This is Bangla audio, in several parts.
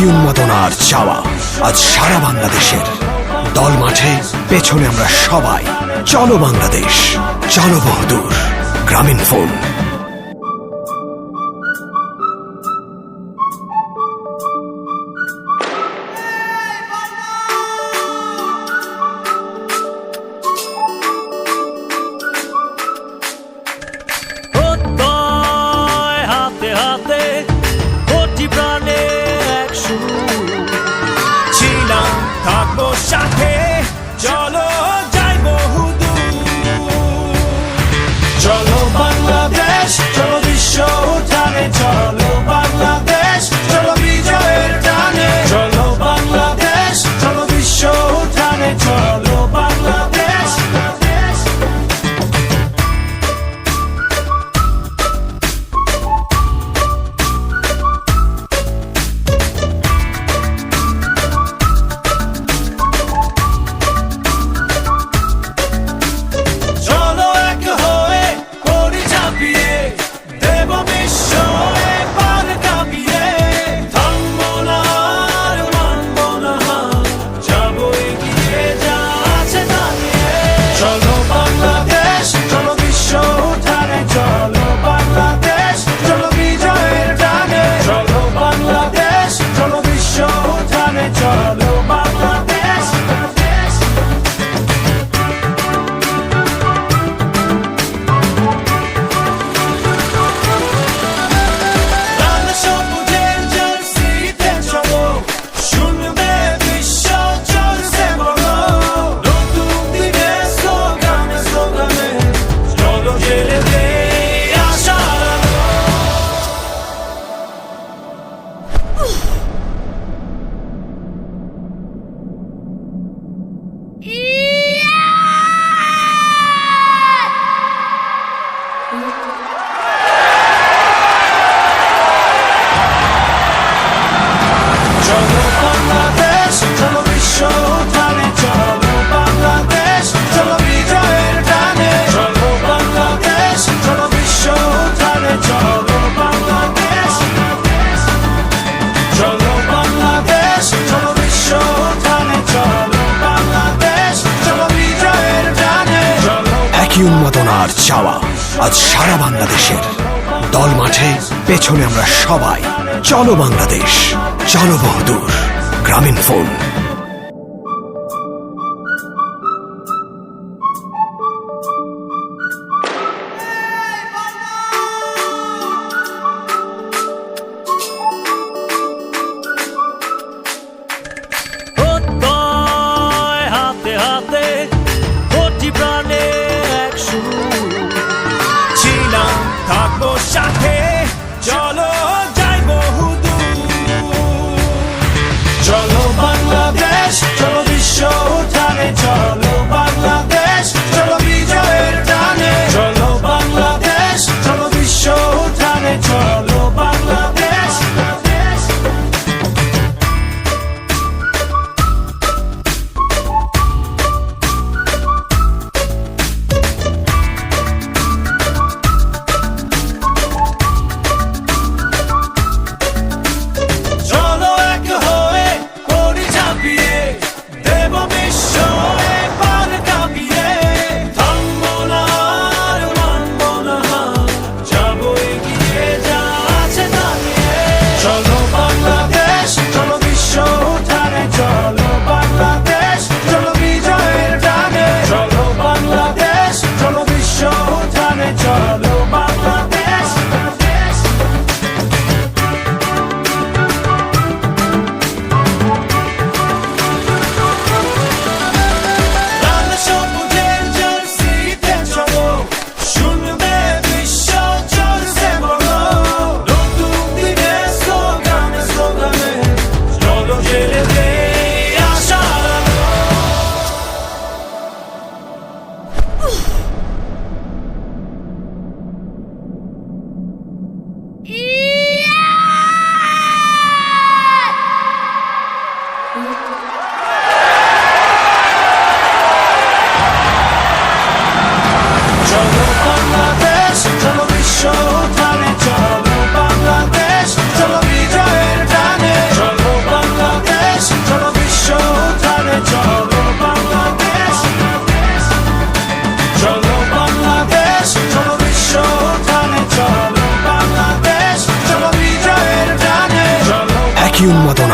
একই উন্মাদনার চাওয়া আজ সারা বাংলাদেশের। দল মাঠে, পেছনে আমরা সবাই। চলো বাংলাদেশ, চলো বহুদূর। গ্রামীণ ফোন। থাকবো সাথে, চলো যাই বহুদূর। চলো বাংলাদেশ, চলো বিশ্ব উঠানে, চলো বাংলাদেশ, চলো বিজয়ের টানে। চলো বাংলাদেশ, চলো বিশ্ব উঠানে, চলো বাংলাদেশ। একই উন্মাদনার চাওয়া আজ সারা বাংলাদেশের। দল মাঠে, পেছনে আমরা সবাই। চলো বাংলাদেশ, চলো বহুদূর। গ্রামীণ ফোন। থাকবো সাথে, চলো যাই বহুদূর। চলো বাংলা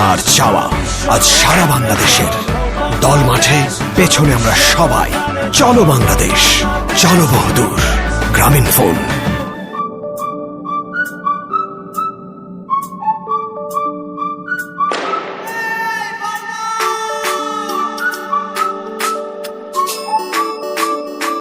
আপনার চাওয়া আজ সারা বাংলাদেশের দল মাঠে পেছনে আমরা সবাই চলো বাংলাদেশ চলো বহুদূর গ্রামীণ ফোন